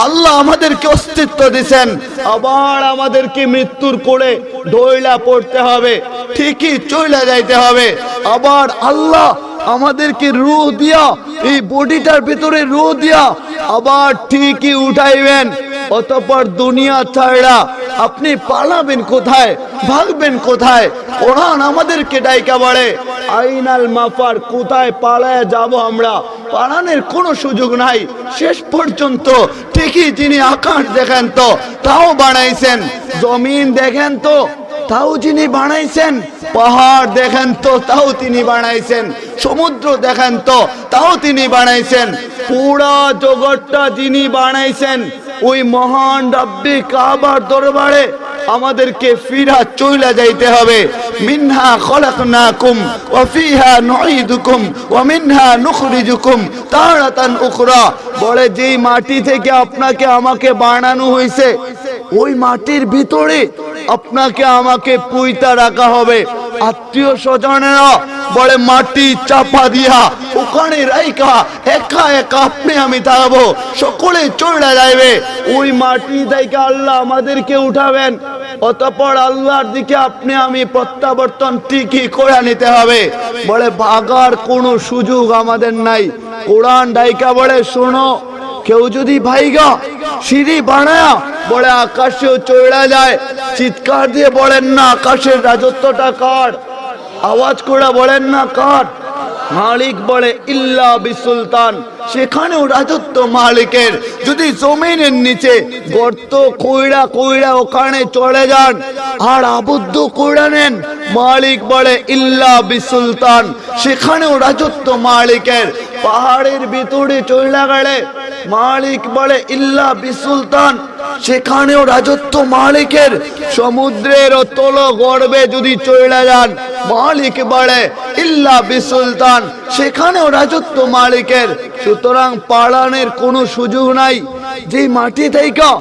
আল্লাহ আমাদেরকে অস্তিত্ব দিয়েছেন, আবার আমাদেরকে মৃত্যুর কোলে ঢইলা পড়তে হবে, ঠিকই চলে যাইতে হবে। আবার আল্লাহ আমাদেরকে রূহ দিয়া, এই বডিটার ভিতরে রূহ দিয়া আবার ঠিকই উঠাইবেন। অতঃপর দুনিয়া ছাড়া আপনি পালাবেন কোথায়, ভাগবেন কোথায়? কোরআন আমাদেরকে ডাইকা বলে আইনাল মাফার, কোথায় পালায় যাব আমরা? পালানোর কোনো সুযোগ নাই। শেষ পর্যন্ত ঠিকই যিনি আকাশ দেখেন তো তাও বানাইছেন, জমিন দেখেন তো তাও যিনি বানাইছেন, পাহাড় দেখেন তো তাও তিনি বানাইছেন, সমুদ্র দেখেন তো তাও তিনি বানাইছেন, পুরা জগৎটা যিনি বানাইছেন ওই মহান রব্বে কাবার দরবারে আমাদেরকে ফিরা চলে যাইতে হবে। মিনহা খলাকনাকুম ওয়া ফিহা নুঈদুকুম ওয়া মিনহা নুখরিজুকুম তারাতান উখরা। বলে যেই মাটি থেকে আপনাকে আমাকে বানানো হয়েছে ওই মাটির ভিতরে আপনাকে আমাকে পুইতা রাখা হবে। আত্মীয় স্বজনেরা বলে মাটি চাপা দিয়া ওখানে রাইকা একা একা আপনি আমি থাকবো, সকলে চলে যাইবে। ওই মাটি থেকে আল্লাহ আমাদেরকে উঠাবেন, অতঃপর আল্লাহর দিকে আপনি আমি প্রত্যাবর্তন ঠিকই করে নিতে হবে। বলে ভাগার কোনো সুযোগ আমাদের নাই। কোরআন ডাইকা বলে শোনো, কেউ যদি ভাইগা সিঁড়ি বানায়া বলে আকাশেও চড়া যায়, চিৎকার দিয়ে বলেন না আকাশের রাজত্বটা কার? আওয়াজ করে বলেন না কার? মালিক বলে ইল্লা বিসুলতান, সেখানেও রাজত্ব মালিকের। যদি জমিনের নিচে গর্ত কইরা কইরা ওখানে চলে যান আর আবদ্ধ কইরা নেন, মালিক বলে ইল্লা বিসুলতান, সেখানেও রাজত্ব মালিকের। পাহাড়ের ভিতরে চলে গেলে মালিক বলে ইল্লা বিসুলতান, সেখানেও রাজত্ব মালিকের। সমুদ্রের তল গর্ভে যদি চলে যান, মালিক বলে ইল্লা বিসুলতান, সেখানেও রাজত্ব মালিকের। সুতরাং পালানোর কোনো সুযোগ নাই। যে মাটি থেকে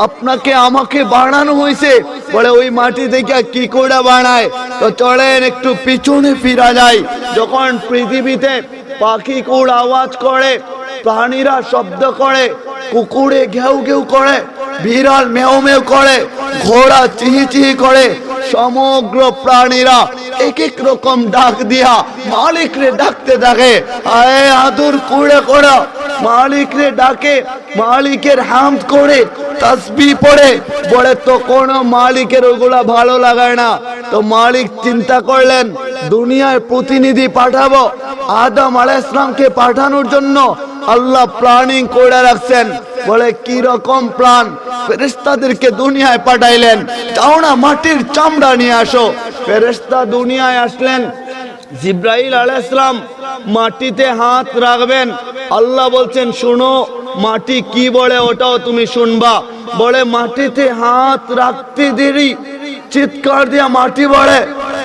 আপনাকে আমাকে বানানো হয়েছে, বলে ওই মাটি থেকে কি করে বানায়? তো চলেন একটু পিছনে ফিরা যায়। যখন পৃথিবীতে পাখি কুড় আওয়াজ করে, প্রাণীরা শব্দ করে, কুকুরে ঘেউ ঘেউ করে, বিড়াল মেও মেও করে, ঘোড়া চিহি চিহি করে, সমগ্র প্রাণীরা এক এক রকম ডাক দিয়া মালিক রে ডাকতে থাকে। আয় আদর কুড়ে করা মালিক রে ডাকে, মালিকের হামদ করে তাসবিহ পড়ে। বলে তো কোন মালিকের ওগুলা ভালো লাগায় না। তো মালিক চিন্তা করলেন দুনিয়ায় প্রতিনিধি পাঠাবো। আদম আলাইহিস সালামকে পাঠানোর জন্য আল্লাহ প্ল্যানিং করে রাখছেন। বলে কি রকম প্ল্যান? ফেরেশতাদেরকে দুনিয়ায় পাঠাইলেন, যাও না মাটির চামড়া নিয়ে আসো। ফেরেশতা দুনিয়ায় আসলেন, জিব্রাইল আলাইহিস সালাম মাটিতে হাত রাখবেন। আল্লাহ বলছেন শোনো মাটি কি বলে ওটাও তুমি শুনবা। বলে মাটিতে হাত রাখতে দেরি, চিৎকার দিয়া মাটি বলে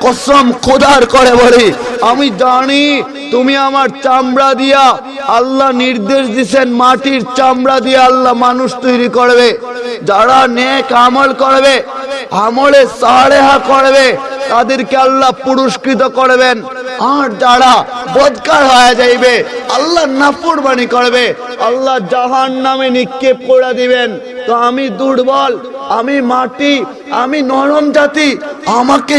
কসম খোদার করে বলি আমি জানি তুমি আমার চামড়া দিয়া, আল্লাহ নির্দেশ দিয়েছেন মাটির চামড়া দিয়ে আল্লাহ মানুষ তৈরি করবে। যারা নেক আমল করবে, আমলে সালেহা করবে, তাদেরকে আল্লাহ পুরস্কৃত করবেন। আর যারা বদকার হয়ে যাইবে, আল্লাহ নাফরমানি করবে, আল্লাহ জাহান্নামে নিক্ষেপ করে দিবেন। তো আমি দুর্বল, আমি মাটি, আমি নরম জাতি, আমাকে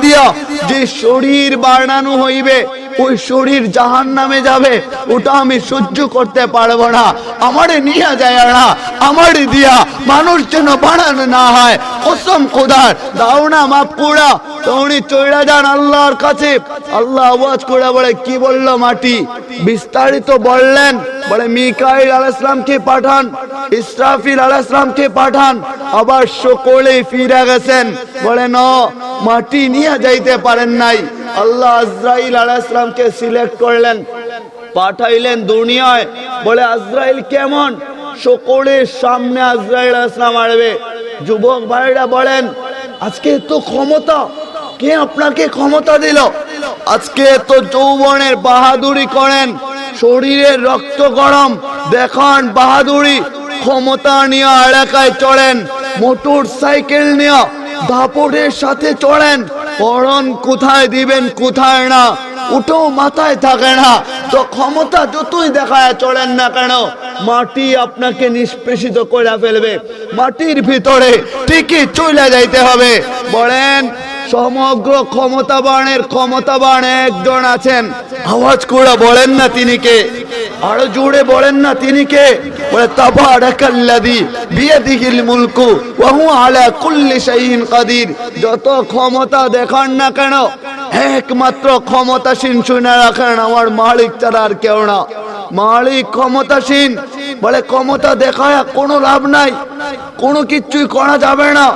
দিয়া যে শরীর বানানো হইবে ওই শরীর জাহান্নামে যাবে, ওটা আমি সহ্য করতে পারবো না। আমারে নিয়ে যায় না, আমারে দিয়া মানুষ যেন বানানো না হয়। কসম খোদার দাও না মাফ করা। তো উনি চলে যান আল্লাহর কাছে। আল্লাহ আওয়াজ করে বলে কি বললো মাটি? বিস্তারিত বললেন। বলে মিকাইল আলাইহিস সালামকে পাঠান, ইসরাফিল আলাইহিস সালামকে পাঠান। আবার সকলে ফিরে গেছেন। বলে না, মাটি নিয়ে যাইতে পারেন নাই। আল্লাহ আজরাইল আলাইহিস সালামকে সিলেক্ট করলেন, পাঠাইলেন দুনিয়ায়। বলে আজরাইল কেমন? সকলের সামনে আজরাইল আলাইহিস সালাম আসবে। যুবক ভাইরা বলেন আজকে তো ক্ষমতা, কে আপনাকে ক্ষমতা দিল? আজকে তো যৌবনের বাহাদুরি করেন, শরীরের রক্ত গরম দেখান বাহাদুরি, ক্ষমতা নিয়ে এলাকায় চড়েন, মোটর সাইকেল নিয়ে দাপটের সাথে চড়েন, পরন কোথায় দিবেন কোথায় না, ওটাও মাথায় থাকে না। তো ক্ষমতা যতই দেখায় চলেন না কেন, মাটি আপনাকে নিষ্পেষিত করে ফেলবে। মাটির ভিতরে ঠিকই চলে যাইতে হবে। বলেন সমগ্র ক্ষমতাবান একজন আছেন, আওয়াজ করে বলেন না তিনি কে, আরো জোরে বলেন না তিনি কে। বলে তাবারাকাল্লাযী বিয়াদিহিল মুলকু ওয়া হুয়া আলা কুল্লি শাইইন কাদির। যত ক্ষমতা দেখান না কেন, একমাত্র ক্ষমতাসীন শুনে রাখেন আমার মালিক ছাড়া আর কেউ না। মালিক ক্ষমতাসীন। বলে ক্ষমতা দেখায় কোনো লাভ নাই, কোনো কিছুই করা যাবে না।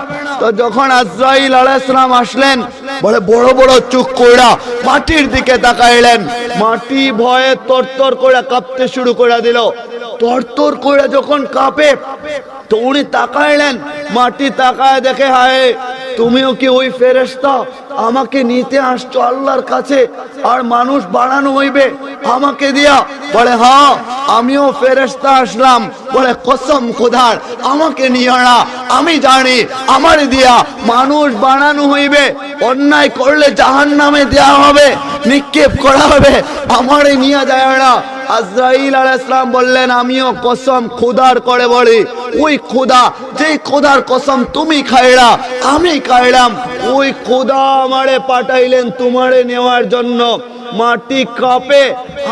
তো যখন আজরাইল আলাইহিস সালাম আসলেন, বলে বড় বড় চোখ কইরা মাটির দিকে তাকাইলেন। মাটি ভয়ে তরতর করে কাঁপতে শুরু করে দিল। তরতর করে যখন কাঁপে, তো উনি তাকাইলেন, মাটি তাকায় দেখে, হায় তুমিও কি ওই ফেরেশতা? আমাকে নিতে আসছো আল্লাহর কাছে, আর মানুষ বানানো হইবে আমাকে দিয়া? বলে হ্যাঁ, আমিও ফেরেশতা আসলাম। বলে কসম খোদার, আমাকে নিও না, আমি জানি আমার দিয়া মানুষ বানানো হইবে, অন্যায় করলে জাহান্নামে দেয়া হবে, নিক্ষেপ করা হবে, আমারে নিয়ে যায় না। আজরাইল আলাইহিস সালাম বললেন, আমিও কসম খোদার করে বলি, ওই খোদা যেই খোদার কসম তুমি খাইলা আমি খাইলাম, ওই খোদা আমারে পাঠাইলেন তোমারে নেওয়ার জন্য। মাটি কাঁপে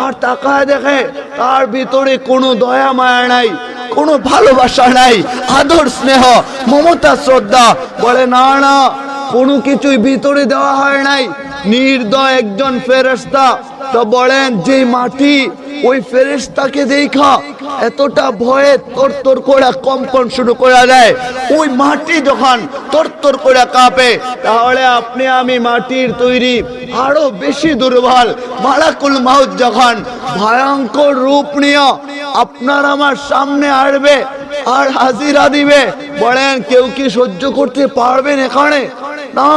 আর তাকায় দেখে তার ভিতরে কোনো দয়া মায়া নাই, কোনো ভালোবাসা নাই, আদর স্নেহ মমতা শ্রদ্ধা। বলে না না, কোনো কিছুই ভিতরে দেওয়া হয় নাই, নির্দয় একজন ফেরেশতা। তো বলেন যে মাটি ওই ফেরেশতাকে দেখা এতটা ভয়ে তরতর করে কম্পন শুরু করে দেয়, ওই মাটি যখন তরতর করে কাঁপে, তাহলে আপনি আমি মাটির তৈরি, আরো বেশি দুর্বল। মালাকুল মাউত যখন ভয়ঙ্কর রূপ নিয়ে আপনার আমার সামনে আসবে আর হাজিরা দিবে, বলেন কেউ কি সহ্য করতে পারবেন? এখানে না,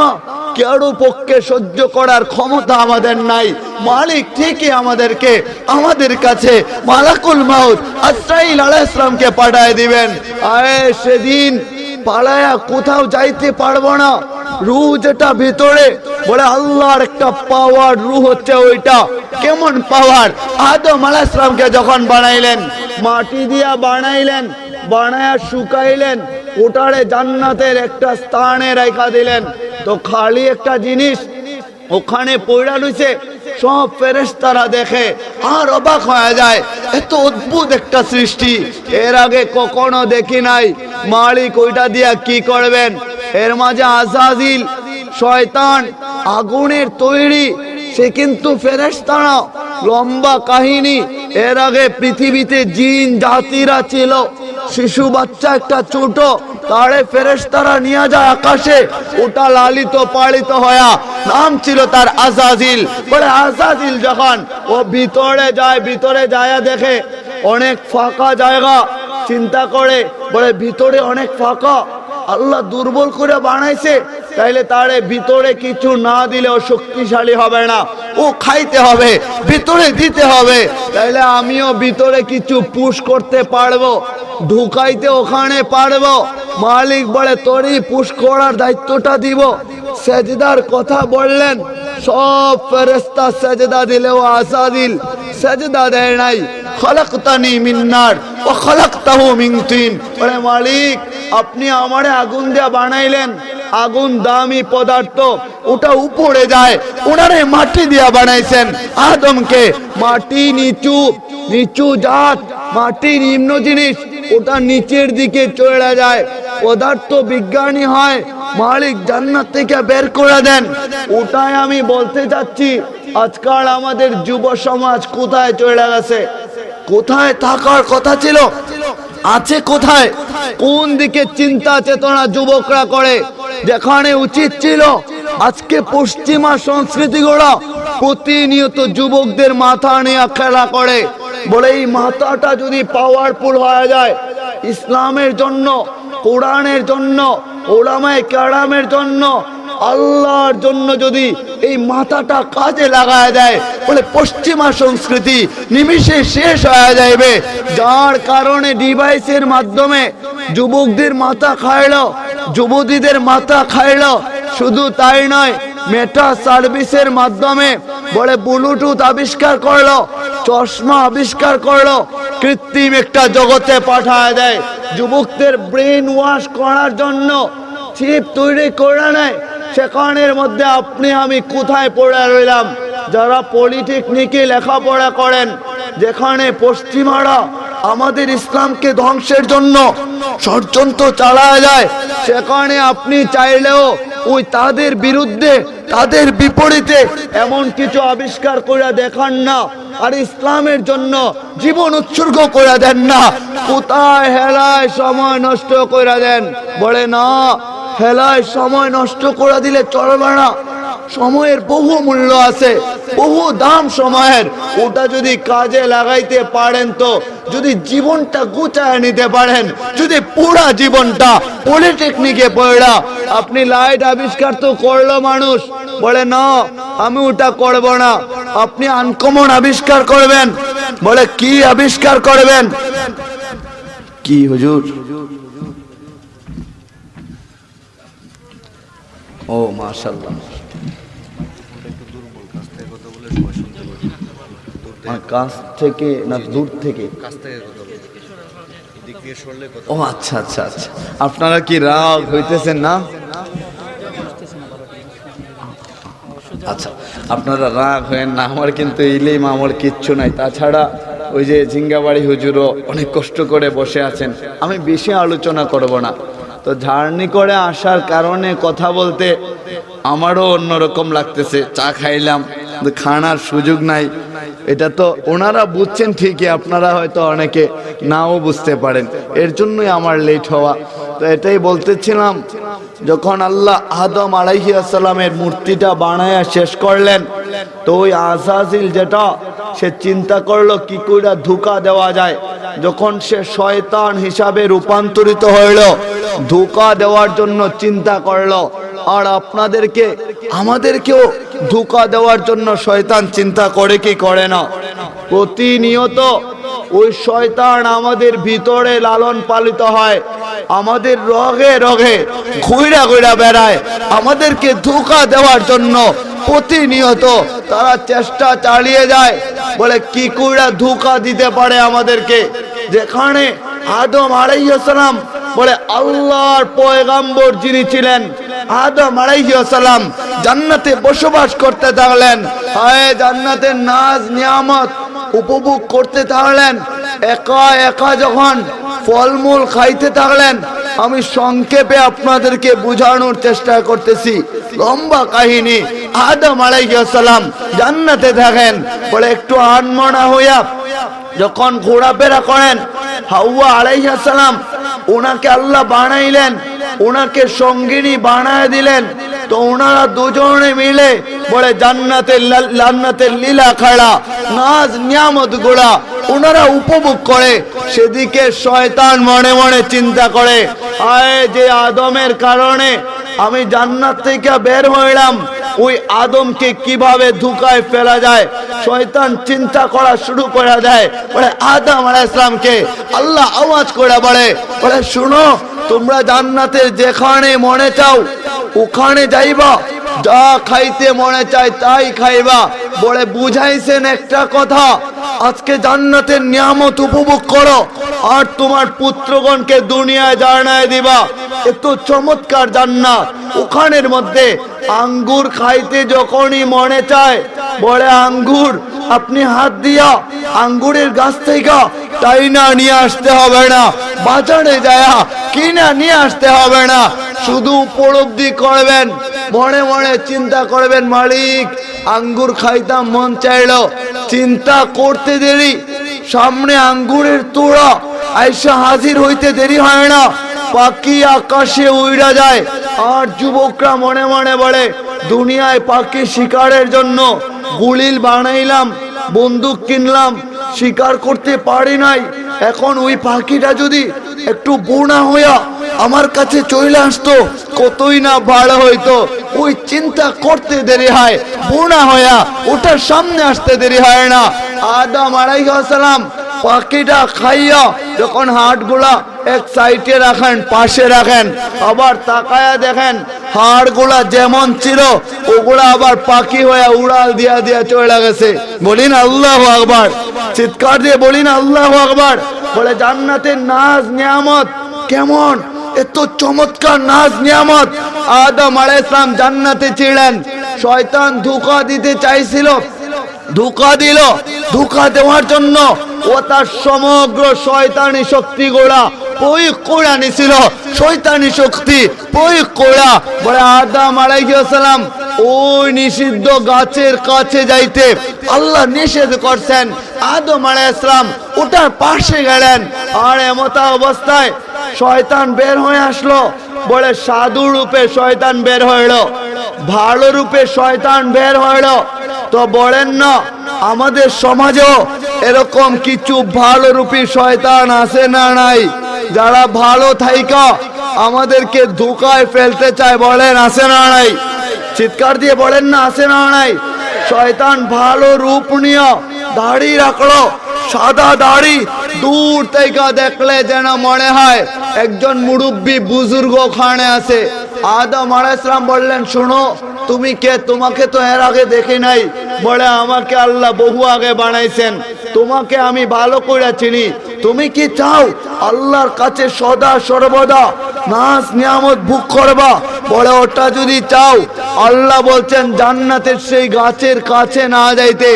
কারো পক্ষে সহ্য করার ক্ষমতা আমাদের নাই। মালিক ঠিকই আমাদের কাছে মালাকুল মাউত আজরাইল আলাইহিস সালামকে পাঠায় দিবেন। আরে সেদিন পালায়া কোথাও যাইতে পারবো না। রূহ যেটা ভিতরে, বলে আল্লাহর একটা পাওয়ার, রূহ হচ্ছে ওইটা। কেমন পাওয়ার? আদম আলাইহিস সালামকে যখন বানাইলেন, মাটি দিয়া বানাইলেন, বানায়া শুকাইলেন, ওটারে জান্নাতের একটা স্থানে রাখা দিলেন। তো খালি একটা জিনিস ওখানে পড়া রইছে, সব ফেরেশতারা দেখে আর অবাক হয়ে যায়, এত অদ্ভুত একটা সৃষ্টি এর আগে কখনো দেখি নাই। মালিক ওইটা দিয়া কি করবেন? এর মাঝে আজাজিল শয়তান আগুনের তৈরি, সে কিন্তু ফেরেশতা না। লম্বা কাহিনী, এর আগে পৃথিবীতে জিন জাতিরা ছিল, শিশু বাচ্চা একটা ছোট, তারে ফেরেশতারা নিয়ে যায় আকাশে, ওটা লালিত পালিত হয়া, নাম ছিল তার আজাজিল। বলে আজাজিল যখন ও ভিতরে যায় দেখে অনেক ফাঁকা জায়গা, চিন্তা করে, বলে ভিতরে অনেক ফাঁকা, আল্লাহ দুর্বল করে বানাইছে, তাইলে তারে ভিতরে কিছু না দিলেও শক্তিশালী হবে না, ও খাইতে হবে, ভিতরে দিতে হবে, তাইলে আমিও ভিতরে কিছু পুশ করতে পারবো, ঢুকাইতে ওখানে পারবো। মালিক বলে তোরই পুশ করার দায়িত্বটা দিব। সেজদার কথা বললেন, সব ফেরেশতা সেজদা দিলেও আজাজিল সেজদা দেয় নাই। খলাকতানি মিন নার ওয়া খলাকতাহু মিন তিন। বলে মালিক আপনি আমারে আগুন দিয়ে বানাইলেন, আগুন দামি পদার্থ, ওটা উপরে যায়, ওনারে মাটি দিয়া বানাইছেন। আদমকে মাটি নিচু জাত, মাটি নিম্ন জিনিস, ওটা নিচের দিকে চলে যায়, পদার্থ বিজ্ঞানী হয়, মালিক জান্নাত থেকে বের করে দেন। ওটাই আমি বলতে চাচ্ছি, আজকাল আমাদের যুব সমাজ কোথায় চলে গেছে? কোথায় থাকার কথা ছিল, আছে কোথায়? কোন দিকে চিন্তা চেতনা যুবকরা করে? যেখানে উচিত ছিল, আজকে পশ্চিমা সংস্কৃতিগুলো প্রতিনিয়ত যুবকদের মাথা নিয়ে খেলা করে। বলে এই মাথাটা যদি পাওয়ারফুল হয়ে যায়, ইসলামের জন্য, কোরআনের জন্য, ওলামায়ে কেরামের জন্য, আল্লাহর জন্য যদি এই মাথাটা কাজে লাগায় দেয়, বলে পশ্চিমা সংস্কৃতি নিমিষে শেষ হয়ে যাবে। যার কারণে ডিভাইসের মাধ্যমে যুবকদের মাথা খাইলো, যুবতীদের মাথা খাইলো। শুধু তাই নয়, মেটা সার্ভিসের মাধ্যমে বলে ব্লুটুথ আবিষ্কার করলো, চশমা আবিষ্কার করলো, কৃত্রিম একটা জগতে পাঠায় দেয়। যুবকদের ব্রেন ওয়াশ করার জন্য চিপ তৈরি করে নেয়। সেখানের মধ্যে আপনি আমি কোথায় পড়ে রইলাম? যারা পলিটেকনিকে লেখাপড়া করেন, যেখানে পশ্চিমারা আমাদের ইসলামকে ধ্বংসের জন্য ষড়যন্ত্র চালায় যায়, সেখানে আপনি চাইলেও ওই তাদের বিরুদ্ধে, তাদের বিপরীতে এমন কিছু আবিষ্কার করে দেখান না, আর ইসলামের জন্য জীবন উৎসর্গ করে দেন না। কোথায় হেলায় সময় নষ্ট করে দেন? বলে না, হেলায় সময় নষ্ট করে দিলে চলবে না। সময়ের বহু মূল্য আছে, বহু দাম সময়ের। ওটা যদি কাজে লাগাইতে পারেন, তো যদি জীবনটা গুছায় নিতে পারেন, যদি পুরা জীবনটা পলিটেকনিকে পড়া, আপনি লাইট আবিষ্কার তো করলো মানুষ, বলে না আমি ওটা করব না। আপনি আনকমন আবিষ্কার করবেন, বলে কি আবিষ্কার করবেন? কি হুজুর? ও মাশাআল্লাহ, কাছ থেকে না দূর থেকে? ও আচ্ছা আচ্ছা আচ্ছা, আপনারা কি রাগ হইতেছেন না? আচ্ছা, আপনারা রাগ হয়েন না, আমার কিন্তু ইলিম আমার কিচ্ছু নাই। তাছাড়া ওই যে ঝিঙ্গাবাড়ি হুজুরও অনেক কষ্ট করে বসে আছেন, আমি বেশি আলোচনা করব না। তো জার্নি করে আসার কারণে কথা বলতে আমারও অন্যরকম লাগতেছে। চা খাইলাম, খানার সুযোগ নাই। এটা তো ওনারা বুঝছেন ঠিকই, আপনারা হয়তো অনেকে নাও বুঝতে পারেন, এর জন্যই আমার লেট হওয়া। তো এটাই বলতেছিলাম, যখন আল্লাহ আদম আলাইহিস সালামের মূর্তিটা বানায়া শেষ করলেন, তো ওই আযাজিল যেটা, সে চিন্তা করলো কি করে ধোঁকা দেওয়া যায়। যখন সে শয়তান হিসাবে রূপান্তরিত হইল, ধোঁকা দেওয়ার জন্য চিন্তা করলো। আর আপনাদেরকে, আমাদেরকেও ধোঁকা দেওয়ার জন্য শয়তান চিন্তা করে কি করে না? প্রতিনিয়ত ওই শয়তান আমাদের ভিতরে লালন পালিত হয়, আমাদের রগে রগে ঘুরা ঘুরা বেড়ায়, আমাদেরকে ধোঁকা দেওয়ার জন্য প্রতিনিয়ত তারা চেষ্টা চালিয়ে যায়। বলে কি করে ধোঁকা দিতে পারে আমাদেরকে? যেখানে আদম আলাইহিস সালাম, বলে আল্লাহর পয়গাম্বর যিনি ছিলেন, আদম আলাইহিস সালাম জান্নাতে বসবাস করতে থাকলেন, জান্নাতের নাজ নিয়ামত উপভোগ করতে থাকলেন, একা একা যখন ফলমূল খাইতে থাকলেন। আমি সংক্ষেপে আপনাদেরকে বোঝানোর চেষ্টা করতেছি, লম্বা কাহিনী। আদম আলাইহিস সালাম জান্নাতে থাকেন, বলে একটু আনমনা হইয়া যখন ঘোরাফেরা করেন, হাওয়া আলাইহিস সালাম ওনাকে আল্লাহ বানাইলেন, ওনাকে সঙ্গিনী বানায় দিলেন। তো ওনারা দুজনে মিলে বলে জান্নাতের লীলা খেলা, নাজ নিয়ামত গুলা ওনারা উপভোগ করে। সেদিকে শয়তান মনে মনে চিন্তা করে, আয় যে আদমের কারণে আমি জান্নাত থেকে বের হইলাম, ওই আদমকে কিভাবে ধোঁকায় ফেলা যায়। শয়তান চিন্তা করা শুরু করে দেয়। বলে আদম আলাইহিস সালামকে আল্লাহ আওয়াজ করে বলে, শুনো, তোমরা জান্নাতের যেখানে মনে চাও ওখানে যাইবা, যা খাইতে মনে চায় তাই খাইবা। বলে বুঝাইছেন একটা কথা, আজকে জান্নাতের নিয়ামত উপভোগ করো, আর তোমার পুত্রগণকে দুনিয়ায় জানায় দিবা। এত চমৎকার জান্নাত, ওখানের মধ্যে আঙ্গুর খাইতে যখনই মনে চায়, বলে আঙ্গুর আপনি হাত দিয়া আঙ্গুরের গাছ থেকে তাই না নিয়ে আসতে হবে না, বাজারে যায় কিনা নিয়ে আসতে হবে না, শুধু উপলব্ধি করবেন, মনে মনে চিন্তা করবেন, মালিক আঙ্গুর খাইতাম মন চাইলো। চিন্তা করতে দেরি, সামনে আঙ্গুরের তোড়া আইসা হাজির হইতে দেরি হয় না, পাখি আকাশে উড়া যায়। আর যুবকরা মনে মনে বলে, দুনিয়ায় পাখি শিকারের জন্য গুলিল বানাইলাম, বন্দুক কিনলাম, শিকার করতে পারি নাই। এখন ওই পাখিটা যদি একটু বুনা হইয়া আমার কাছে চলে আসতো, কতই না ভালো হইতো। ওই চিন্তা করতে দেরি হয়, বুনা হইয়া ওটার সামনে আসতে দেরি হয় না। আদম আলাইহিস সালাম পাখিটা খাইয়া যখন হাড়গুলা এক সাইডে রাখেন, পাশে রাখেন, আবার তাকায়া দেখেন হাড়গুলা যেমন ছিল ওগুলা আবার পাখি হয়ে উড়াল দিয়া দিয়া চলে গেছে। বলি না আল্লাহু আকবার, চিৎকার দিয়ে বলি না আল্লাহু আকবার। বলে জান্নাতের নাজ নিয়ামত কেমন, এত চমৎকার নাজ নিয়ামত। আদম আলাইহিস সালাম জান্নাতে ছিলেন, শয়তান ধোঁকা দিতে চাইছিল, ধোঁকা দিল। ধোঁকা দেওয়ার জন্য ও তার সমগ্র শয়তানি শক্তি গোড়া প্রয়োগ করে নিছিল, শয়তানি শক্তি প্রয়োগ করে। বলে আদম আলাইহিস সালাম ওই নিষিদ্ধ গাছের কাছে যাইতে আল্লাহ নিষেধ করছেন। আদম আলাইহিস সালাম ওটার পাশে গেলেন, আর এমতা অবস্থায় শয়তান বের হয়ে আসলো। বলে সাধু রূপে শয়তান বের হইল, ভালো রূপে শয়তান বের হইল। তো বলেন না আমাদের সমাজেও এরকম কিছু ভালো রূপী শয়তান আছে না নাই, যারা ভালো থাইকা আমাদেরকে ধোঁকায় ফেলতে চায়? বলেন আছে না নাই? চিৎকার দিয়ে বলেন না আছে না নাই? শয়তান ভালো রূপ নিয়ে দাড়ি রাখলো, সাদা দাড়ি, দূর থেকে দেখলে যেন মনে হয় একজন মুরব্বী বুজুর্গ ওখানে আছে। আদম আলাইহিস সালাম বললেন শোনো তুমি কে, তোমাকে তো এর আগে দেখি নাই। বলে আমাকে আল্লাহ বহু আগে বানাইছেন, তোমাকে আমি ভালো করে চিনি। তুমি কি চাও আল্লাহর কাছে সদা সর্বদা নাজ নিয়ামত ভোগ করবা? বলে ওটা যদি চাও, আল্লাহ বলছেন জান্নাতের সেই গাছের কাছে না যাইতে,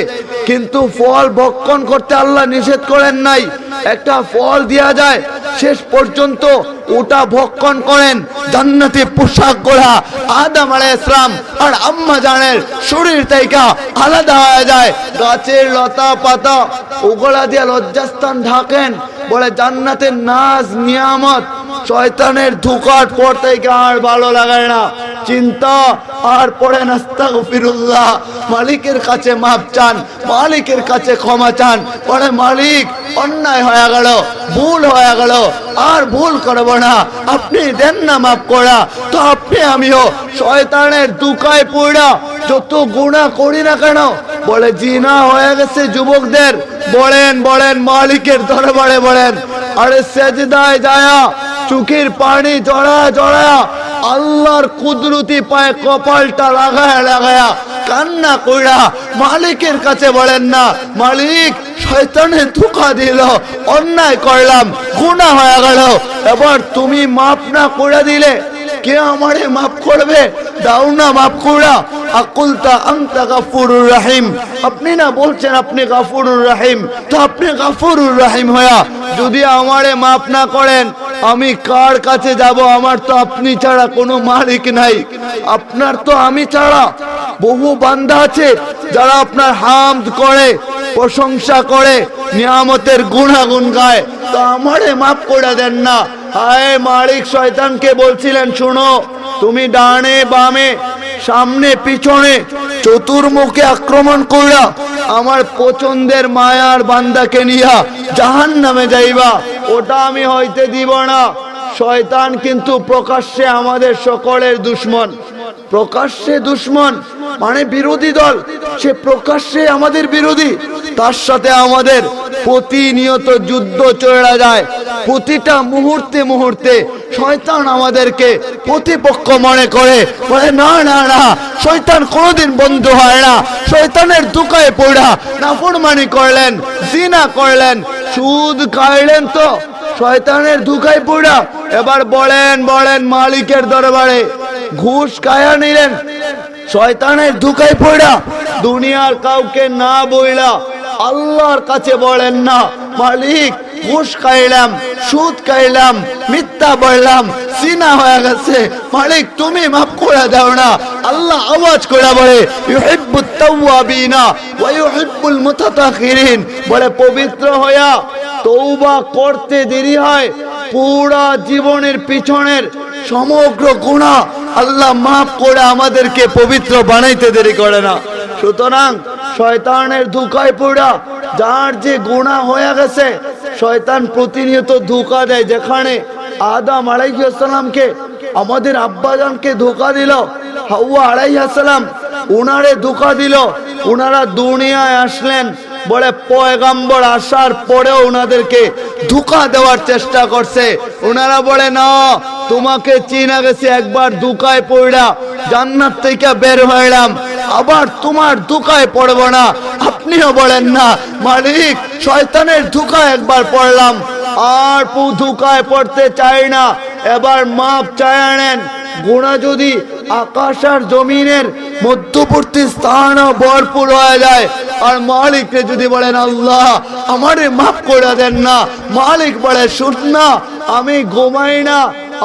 কিন্তু ফল ভক্ষণ করতে আল্লাহ নিষেধ করেন নাই। একটা ফল দেয়া যায়, শেষ পর্যন্ত ওটা ভক্ষণ করেন, জান্নাতে পোশাক করা আদম আলাইহিস সালাম আর আম্মা জানের শরীর থেকে আলাদা হয়ে যায়। গাছের লতা পাতা ওগুলা দিয়ে লজ্জাস্থান ঢাকেন। বলে জান্নাতের নাজ নিয়ামত শয়তানের ধোঁকার পর থেকে আর ভালো লাগে না, চিন্তা আর পড়ে আস্তাগফিরুল্লাহ, মালিকের কাছে মাপ চান, মালিকের কাছে ক্ষমা চান। পরে মালিক অন্যায় হয়ে গেল, ভুল হয়ে গেল, আর ভুল করব না, আপনি দেন না মাপ করা। তো আপনি আমিও শয়তানের ধোঁকায় পড়া যত গুনাহ করি না কেন, বলে জিনা হয়ে গেছে যুবকদের, বলেন বলেন মালিকের দরবারে বলেন, আরে সেজদায় যায়া চোখের পানি জড়া জড়া আল্লাহর কুদরতি পায়ে কপালটা লাগায়া লাগায়া কান্না কইরা মালিকের কাছে বলেন না মালিক শয়তানের ধোঁকা দিল, অন্যায় করলাম, গুনাহ হয়ে গেল, এবার তুমি মাফ না করে দিলে কে আমারে মাফ করবে? দাও না মাফ করা। আকুলতা আনতা গাফুরুর রহিম, আপনি না বলছেন আপনি গাফুরুর রহিম, তো আপনি গাফুরুর রহিম হয়া যদি আমারে মাফ না করেন আমি কার কাছে যাব? আমার তো আপনি ছাড়া কোনো মালিক নাই, আপনার তো আমি ছাড়া বহু বান্দা আছে যারা আপনার হামদ করে, প্রশংসা করে, নিয়ামতের গুণাগুণ গায়, তো আমারে মাফ করে দেন না। হায় মালিক শয়তানকে বলছিলেন শোনো তুমি ডানে বামে সামনে পিছনে চতুর্মুখে আক্রমণ কইরা আমার পছন্দের মায়ার বান্দাকে নিয়া জাহান্নামে যাইবা, ওটা আমি হইতে দিব না। শয়তান কিন্তু প্রকাশ্যে আমাদের সকলের দুশমন, প্রকাশ্যে দুশমন মানে বিরোধী দল, সে প্রকাশ্যে আমাদের বিরোধী, তার সাথে আমাদের প্রতিনিয়ত যুদ্ধ চলে যায়। প্রতিটা মুহূর্তে মুহূর্তে শয়তান আমাদেরকে প্রতিপক্ষ মনে করে, বলে না না না শয়তান কোনোদিন বন্ধু হয় না। শয়তানের ধোঁকায় পড়া নাফরমানি করলেন, জিনা করলেন, সুদ খাইলেন, তো শয়তানের ধোঁকায় পড়া এবার বলেন বলেন মালিকের দরবারে ঘুষ খায়া নিলেন, শয়তানের ধোঁকায় পড়া দুনিয়ার কাউকে না বইলা আল্লাহর কাছে বলেন না মালিক ঘুষ খাইলাম, সুদ খাইলাম, মিথ্যা বললাম, সিনা হয়ে গেছে, মালিক তুমি মাফ করে দাও না। আল্লাহ আওয়াজ করে বলে ইউহিব্বুত তাওয়াবিনা ওয়া ইউহিব্বুল মুতাতাখিরিন, বলে পবিত্র হইয়া তওবা করতে দেরি হয়, পুরা জীবনের পিছনের সমগ্র গুনাহ আল্লাহ মাফ করে আমাদেরকে পবিত্র বানাইতে দেরি করে না। সুতরাং শয়তানের ধোঁকায় পড়া যার যে গুনাহ হয়ে গেছে, শয়তান প্রতিনিয়ত ধোঁকা দেয়। যেখানে আদম আলাইহিস সালামকে আমাদের আব্বাজানকে ধোঁকা দিল, হাওয়া আলাইহিস সালাম উনারে ধোঁকা দিল, উনারা দুনিয়ায় আসলেন বলে পয়গম্বর আসার পরেও ওনাদেরকে ধোঁকা দেওয়ার চেষ্টা করছে। ওনারা বলে না, তোমাকে চিনা গেছে, একবার ধোঁকায় পড়লা, জান্নাত থেকে বের হইলাম, আবার তোমার ধোঁকায় পড়ব না। আপনিও বলেন না মালিক, শয়তানের ধোঁকায় একবার পড়লাম, আর ধোঁকায় পড়তে চাই না, এবার মাপ চায় আনেন। গুনাহ যদি আকাশ আর জমিনের মধ্যবর্তী স্থান ভরপুর হয়ে যায়, আর মালিককে যদি বলেন আল্লাহ আমারে মাফ করে দেন না, মালিক বলে শুন না, আমি ঘুমাই না,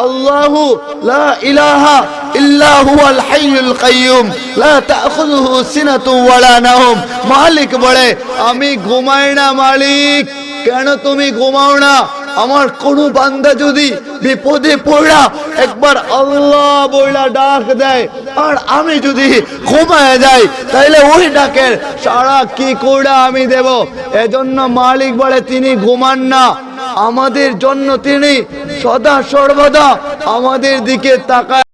আল্লাহু লা ইলাহা ইল্লা হুয়াল হাইয়ুল কাইয়ুম লা তাখুযুহু সিনাতুন ওয়ালা নাওম। মালিক বলে আমি ঘুমাই না। মালিক কেন তুমি ঘুমাও না? আমার কোন বান্দা যদি বিপদে পড়া একবার আল্লাহ বইলা ডাক দেয়, আর আমি যদি ঘুমায় যাই, তাইলে ওই ডাকের সাড়া কি করে আমি দেব? এজন্য মালিক বলে তিনি ঘুমান না, আমাদের জন্য তিনি সদা সর্বদা আমাদের দিকে তাকায়।